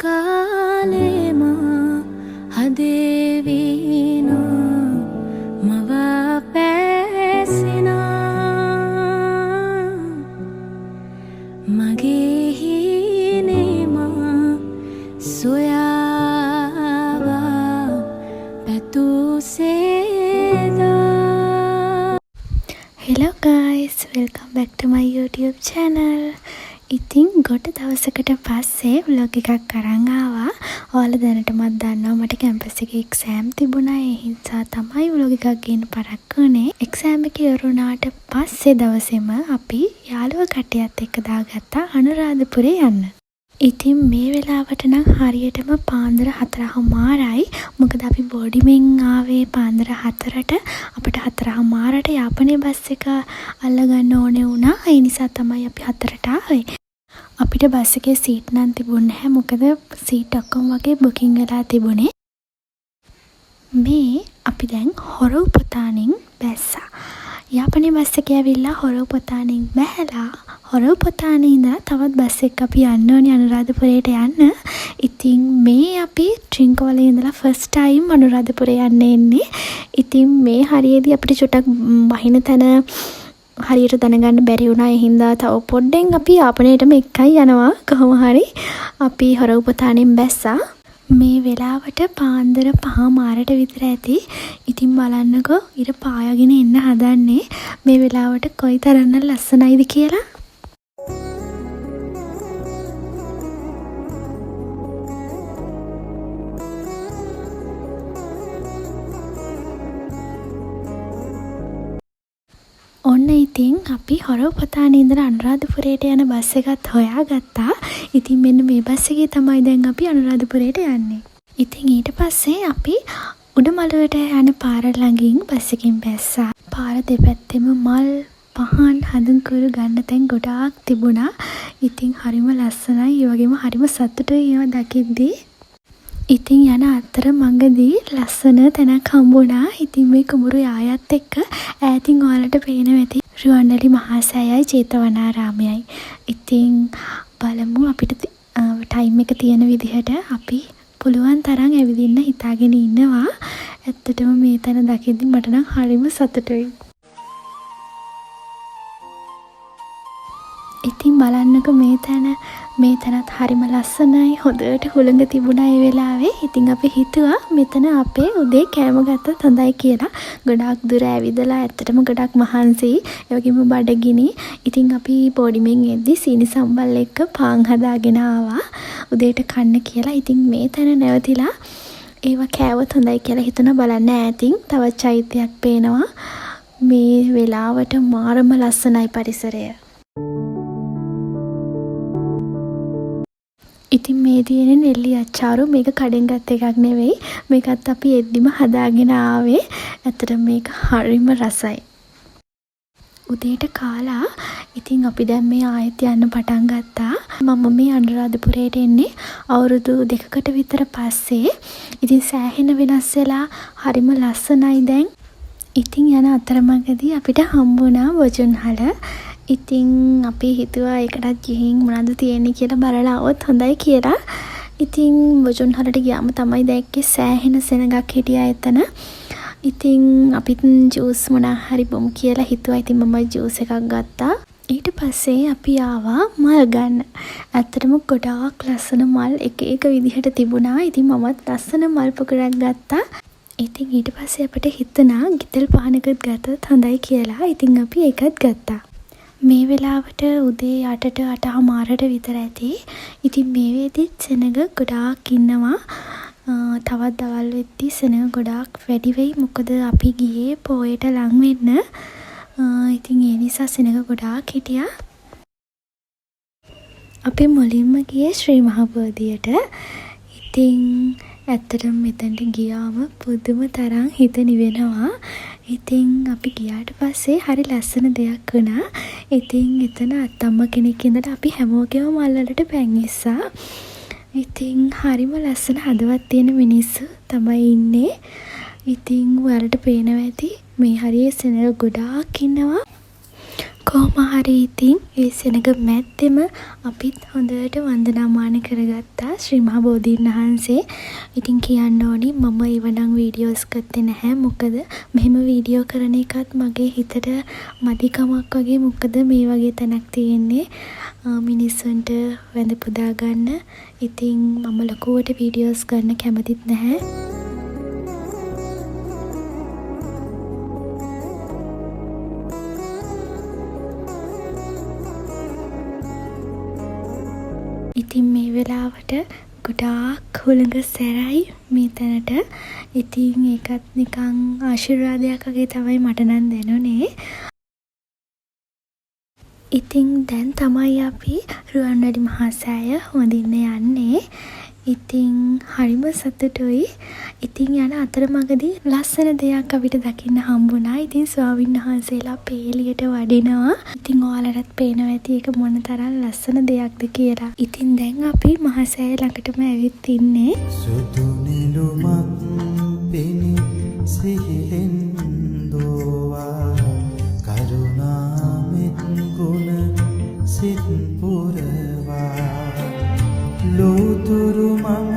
කාලෙම හදේවිනෝ මව පැසිනා මගේ හිනෙම සොයාවා පැතුසේදා. Hello guys, welcome back to my YouTube channel. ඉතින් ගොඩ දවසකට පස්සේ vlog එකක් අරන් ආවා. ඔයාලා දැනටමත් දන්නවා මට කැම්පස් එකේ එක්සෑම් තිබුණා. ඒ හින්දා තමයි vlog එකක් ගන්න පරක්ක වුණේ. එක්සෑම් එක ඉවරුණාට පස්සේ දවසේම අපි යාළුවෝ කට්ටියත් එක්ක දාගත්තා අනුරාධපුරේ යන්න. ඉතින් මේ වෙලාවට නම් හරියටම පාන්දර 4:00යි. මොකද අපි බෝඩිමෙන් ආවේ පාන්දර 4ට. අපිට 4:00ට යාපනයේ බස් එක අල්ලගන්න ඕනේ වුණා. ඒ නිසා තමයි අපි 4ට ආවේ. අපිට බස් එකේ සීට් නම් තිබුණේ නැහැ. මොකද සීට් ඔක්කොම වගේ බුකින් වෙලා තිබුණේ. මේ අපි දැන් හොරවපොතානින් බැස්සා. යාපනයේ බස් එකේ ඇවිල්ලා හොරවපොතානින් බැහැලා හොරවපොතානේ ඉඳලා තවත් බස් එකක් අපි යන්න ඕනේ අනුරාධපුරයට යන්න. ඉතින් මේ අපි ට්‍රින්කෝවලේ ඉඳලා ෆස්ට් ටයිම් අනුරාධපුරේ යන්න එන්නේ. ඉතින් මේ හරියේදී අපිට චුට්ටක් වහින තැන හරියට දැනගන්න බැරි වුණා. ඒ හින්දා තව පොඩ්ඩෙන් අපි යාපනයටම එක්කයි යනවා. කොහොම හරි අපි හොරවපොතානෙන් බැස්සා. මේ වෙලාවට පාන්දර 5:00 විතර ඇති. ඉතින් බලන්නකෝ ඉර පායගෙන එන්න හදන්නේ. මේ වෙලාවට කොයිතරම් ලස්සනයිද කියලා. ඔන්න ඉතින් අපි හොරවපොතානේ ඉඳලා අනුරාධපුරයට යන බස් එකත් හොයාගත්තා. ඉතින් මෙන්න මේ බස් එකේ තමයි දැන් අපි අනුරාධපුරයට යන්නේ. ඉතින් ඊට පස්සේ අපි උඩමළුවට යන පාර ළඟින් බස් එකෙන් බැස්සා. පාර දෙපැත්තෙම මල් පහන් හඳුන්කුරු ගන්න තැන් ගොඩාක් තිබුණා. ඉතින් හරිම ලස්සනයි. ඒ වගේම හරිම සතුටුයි ඒවා දකිද්දී. ඉතින් යන අතර මඟදී ලස්සන තැනක් හම්බුණා. ඉතින් මේ කුඹුරු යායත් එක්ක ඈතින් ඔයාලට පේනවා ඇති රුවන්වැලි මහා සෑයයි ජේතවනාරාමයයි. ඉතින් බලමු අපිට ටයිම් එක තියෙන විදිහට අපි පුළුවන් තරම් ඇවිදින්න හිතාගෙන ඉන්නවා. ඇත්තටම මේ තැන දකිද්දි මට නම් හරිම සතුටුයි. ඉතින් බලන්නකෝ මේ තැනත් හරිම ලස්සනයි. හොඳට හුළඟ තිබුණා ඒ වෙලාවේ. ඉතින් අපි හිතුවා මෙතන අපේ උදේ කෑම ගත්තත් හොඳයි කියලා. ගොඩාක් දුර ඇවිදලා ඇත්තටම ගොඩක් මහන්සි. ඒ වගේම බඩගිනි. ඉතින් අපි බෝඩිමෙන් එද්දි සීනි සම්බල් එක්ක පාන් හදාගෙන ආවා උදේට කන්න කියලා. ඉතින් මේ තැන නැවතිලා ඒවා කෑවොත් හොඳයි කියලා හිතුණා. බලන්න ඈතින් තවත් චෛත්‍යයක් පේනවා. මේ වෙලාවට මාරම ලස්සනයි පරිසරය. ඉතින් මේ තියෙන නෙල්ලි අච්චාරු මේක කඩෙන් ගත්ත එකක් නෙවෙයි. මේකත් අපි එද්දිම හදාගෙන ආවේ. ඇත්තට මේක හරිම රසයි. උදේට කාලා ඉතින් අපි දැන් මේ ආයෙත් යන්න පටන් ගත්තා. මම මේ අනුරාධපුරයට එන්නේ අවුරුදු 2කට විතර පස්සේ. ඉතින් සෑහෙන වෙනස් වෙලා හරිම ලස්සනයි දැන්. ඉතින් යන අතරමඟදී අපිට හම්බුණා බොජුන්හල. ඉතින් අපි හිතුවා ඒකටත් ගිහින් මොනවද තියෙන්නේ කියලා බලලා આવොත් හොඳයි කියලා. ඉතින් බොජුන්හලට ගියාම තමයි දැක්කේ සෑහෙන සෙනඟක් හිටියා එතන. ඉතින් අපිත් ජූස් මොනා හරි බොමු කියලා හිතුවා. ඉතින් මම ජූස් එකක් ගත්තා. ඊට පස්සේ අපි ආවා මල් ගන්න. ඇත්තටම ගොඩාක් ලස්සන මල් එක එක විදිහට තිබුණා. ඉතින් මමත් ලස්සන මල් පොකුරක් ගත්තා. ඉතින් ඊට පස්සේ අපිට හිතුණා ගිතෙල් පහනකට ගත්තොත් හොඳයි කියලා. ඉතින් අපි ඒකත් ගත්තා. මේ වෙලාවට උදේ 8ට 8:00 විතර ඇති. ඉතින් මේ වෙද්දිත් සෙනඟ ගොඩාක් ඉන්නවා. තවත් දවල් වෙද්දි සෙනඟ ගොඩාක් වැඩි වෙයි. මොකද අපි ගියේ පොයට ලං වෙන්න. ඉතින් ඒ නිසා සෙනඟ ගොඩාක් හිටියා. අපි මුලින්ම ගියේ ශ්‍රී මහා බෝධියට. ඉතින් ඇත්තටම මෙතනට ගියාම පුදුම තරම් හිත නිවෙනවා. ඉතින් අපි ගියාට පස්සේ හරි ලස්සන දෙයක් වුණා. ඉතින් එතන අත්තම්ම කෙනෙක් ඉඳලා අපි හැමෝගෙම මල් වලට පැන් ඉස්සා. ඉතින් හරිම ලස්සන හදවත් තියෙන මිනිස්සු තමයි ඉන්නේ. ඉතින් ඔයාලට පේනවා ඇති මේ හරියේ සෙනඟ ගොඩාක් ඉන්නවා. කොහොම හරි ඉතින් ඒ සෙනඟ මැද්දෙම අපිත් හොඳට වන්දනාමාන කරගත්තා ශ්‍රී මහා බෝධීන් වහන්සේ. ඉතින් කියන්න ඕනි මම එවනම් වීඩියෝස් ගත්තේ නැහැ. මොකද මෙහෙම වීඩියෝ කරන එකත් මගේ හිතට මදිකමක් වගේ. මොකද මේ වගේ තැනක් තියෙන්නේ මිනිස්සුන්ට වැඳ පුදා ගන්න. ඉතින් මම ලොකුවට වීඩියෝස් ගන්න කැමතිත් නැහැ. ඉතින් මේ වෙලාවට ගොඩාක් හුළඟ සැරයි මේ තැනට. ඉතින් ඒකත් නිකන් ආශිර්වාදයක් වගේ තමයි මට නම් දැනුනේ. ඉතින් දැන් තමයි අපි රුවන්වැලි මහා සෑය හොඳින්න යන්නේ. ඉතින් හරිම සතුටුයි. ඉතින් යන අතරමඟදී ලස්සන දෙයක් අපිට දකින්න හම්බුණා. ඉතින් ස්වාමීන් වහන්සේලා පේලියට වඩිනවා. ඉතින් ඔයාලටත් පේනවා ඇති ඒක මොන තරම් ලස්සන දෙයක්ද කියලා. ඉතින් දැන් අපි මහා සෑය ළඟටම ඇවිත් ඉන්නේ. සුදු නිලුමක් පෙනි සිහිලෙන් දෝවා කරුණාමෙත් ගුණ සිත් පුරවා ලෝතුරු මම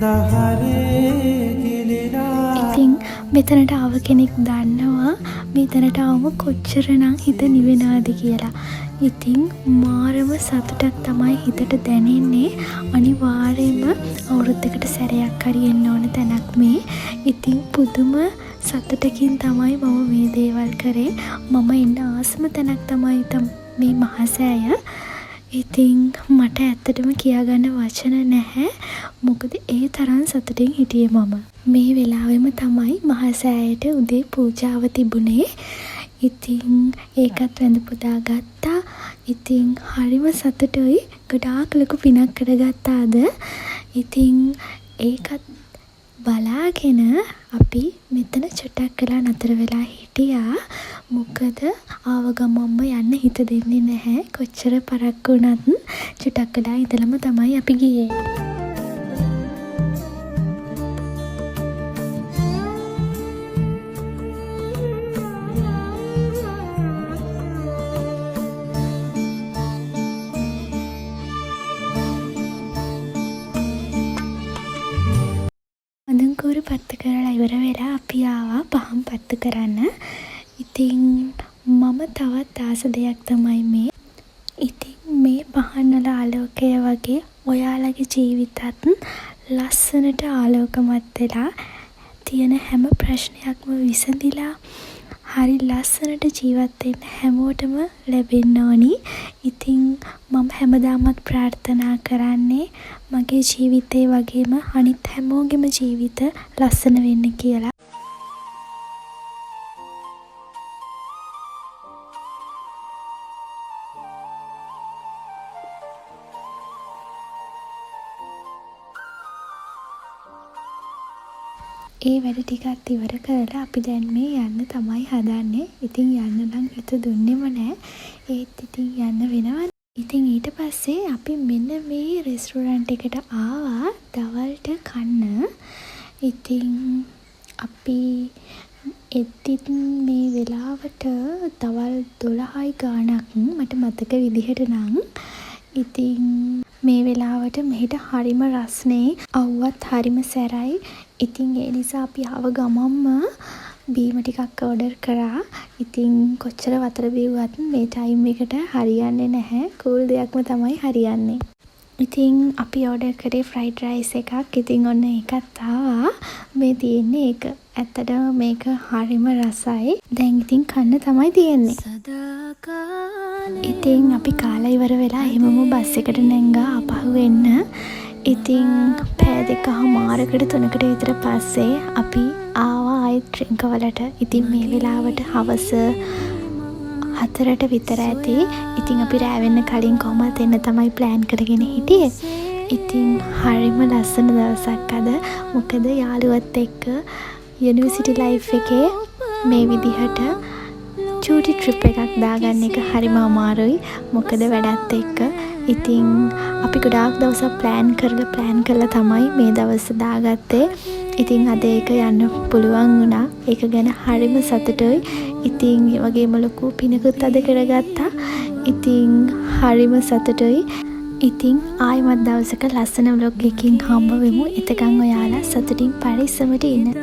දහරේ ගිලිලා. ඉතින් මෙතනට ආව කෙනෙක් දන්නවා මෙතනට ආවම කොච්චරනම් හිත නිවෙනවද කියලා. ඉතින් මාරම සතුටක් තමයි හිතට දැනෙන්නේ. අනිවාර්යයෙන්ම අවුරුද්දකට සැරයක් හරි එන්න ඕන තැනක් මේ. ඉතින් පුදුම සතුටකින් තමයි මම මේ දේවල් කරේ. මම එන්න ආසම තැනක් තමයි මේ මහා සෑය. ඉතින් මට ඇත්තටම කියාගන්න වචන නැහැ. මොකද ඒ තරම් සතුටින් හිටියේ මම. මේ වෙලාවෙම තමයි මහා සෑයට උදේ පූජාව තිබුණේ. ඉතින් ඒකත් වැඳ පුදා ගත්තා. ඉතින් හරිම සතුටුයි. ගොඩාක් ලොකු පිනක් කරගත්තා අද. ඉතින් ඒකත් බලාගෙන අපි මෙතන චුට්ටක් වෙලා නතර වෙලා හිටියා. මොකද ආව ගමම්ම යන්න හිත දෙන්නේ නැහැ. කොච්චර පරක්කු වුණත් චුට්ටක් වෙලා ඉඳලම තමයි අපි ගියේ. අඳුන්කූරු පත්තු කරලා ඉවර වෙලා අපි ආවා පහන් පත්තු කරන්න. ඉතින් මම තවත් ආස දෙයක් තමයි මේ. ඉතින් මේ පහන් වල ආලෝකය වගේ ඔයාලගේ ජීවිතත් ලස්සනට ආලෝකමත් වෙලා තියෙන හැම ප්‍රශ්නයක්ම විසඳිලා හරි ලස්සනට ජීවත් වෙන්න හැමෝටම ලැබෙන්න ඕනි. ඉතින් මම හැමදාමත් ප්‍රාර්ථනා කරන්නේ මගේ ජීවිතේ වගේම අනිත් හැමෝගෙම ජීවිත ලස්සන වෙන්න කියලා. ඒ වැඩ ටිකත් ඉවර කරලා අපි දැන් මේ යන්න තමයි හදන්නේ. ඉතින් යන්න නම් හිත දුන්නෙම නැහැ. ඒත් ඉතින් යන්න වෙනවා. ඉතින් ඊට පස්සේ අපි මෙන්න මේ රෙස්ටුරන්ට් එකට ආවා දවල්ට කන්න. ඉතින් අපි එද්දිත් මේ වෙලාවට දවල් 12යි ගාණක් මට මතක විදිහට නම්. ඉතින් මේ වෙලාවට මෙහෙට හරිම රස්නේ අවුවත් හරිම සැරයි. ඉතින් ඒ නිසා අපි ආව ගමම්ම බීම ටිකක් ඕඩර් කරා. ඉතින් කොච්චර වතුර බිව්වත් මේ ටයිම් එකට හරියන්නේ නැහැ. කූල් දෙයක්ම තමයි හරියන්නේ. ඉතින් අපි ඕඩර් කරේ ෆ්‍රයිඩ් රයිස් එකක්. ඉතින් ඔන්න ඒකත් ආවා. මේ තියෙන්නේ ඒක. ඇත්තටම මේක හරිම රසයි. දැන් ඉතින් කන්න තමයි තියෙන්නේ. ඉතින් අපි කාලා ඉවර වෙලා එහෙමම බස් එකට නැංගා ආපහු එන්න. ඉතින් පැය 2:00 3කට විතර පස්සේ අපි ආවා ආයෙත් ඩ්‍රින්ක් වලට. ඉතින් මේ වෙලාවට හවස 4ට විතර ඇති. ඉතින් අපි රෑ වෙන්න කලින් කොහොමද එන්න තමයි ප්ලෑන් කරගෙන හිටියේ. ඉතින් හරිම ලස්සන දවසක් අද. මොකද යාළුවත් එක්ක යුනිවර්සිටි ලයිෆ් එකේ මේ විදිහට චූටි ට්‍රිප් එකක් දාගන්න එක හරිම අමාරුයි. මොකද වැඩත් එක්ක. ඉතින් අපි ගොඩාක් දවසක් ප්ලෑන් කරලා තමයි මේ දවස් දාගත්තේ. ඉතින් අද ඒක යන්න පුළුවන් වුණා. ඒක ගැන හරිම සතුටුයි. ඉතින් ඒ වගේම ලොකු පිනකුත් අද කරගත්තා. ඉතින් හරිම සතුටුයි. ඉතින් ආයෙමත් දවසක ලස්සන vlog එකකින් හම්බ වෙමු. එතකන් ඔයාලා සතුටින් පරිස්සමට ඉන්න.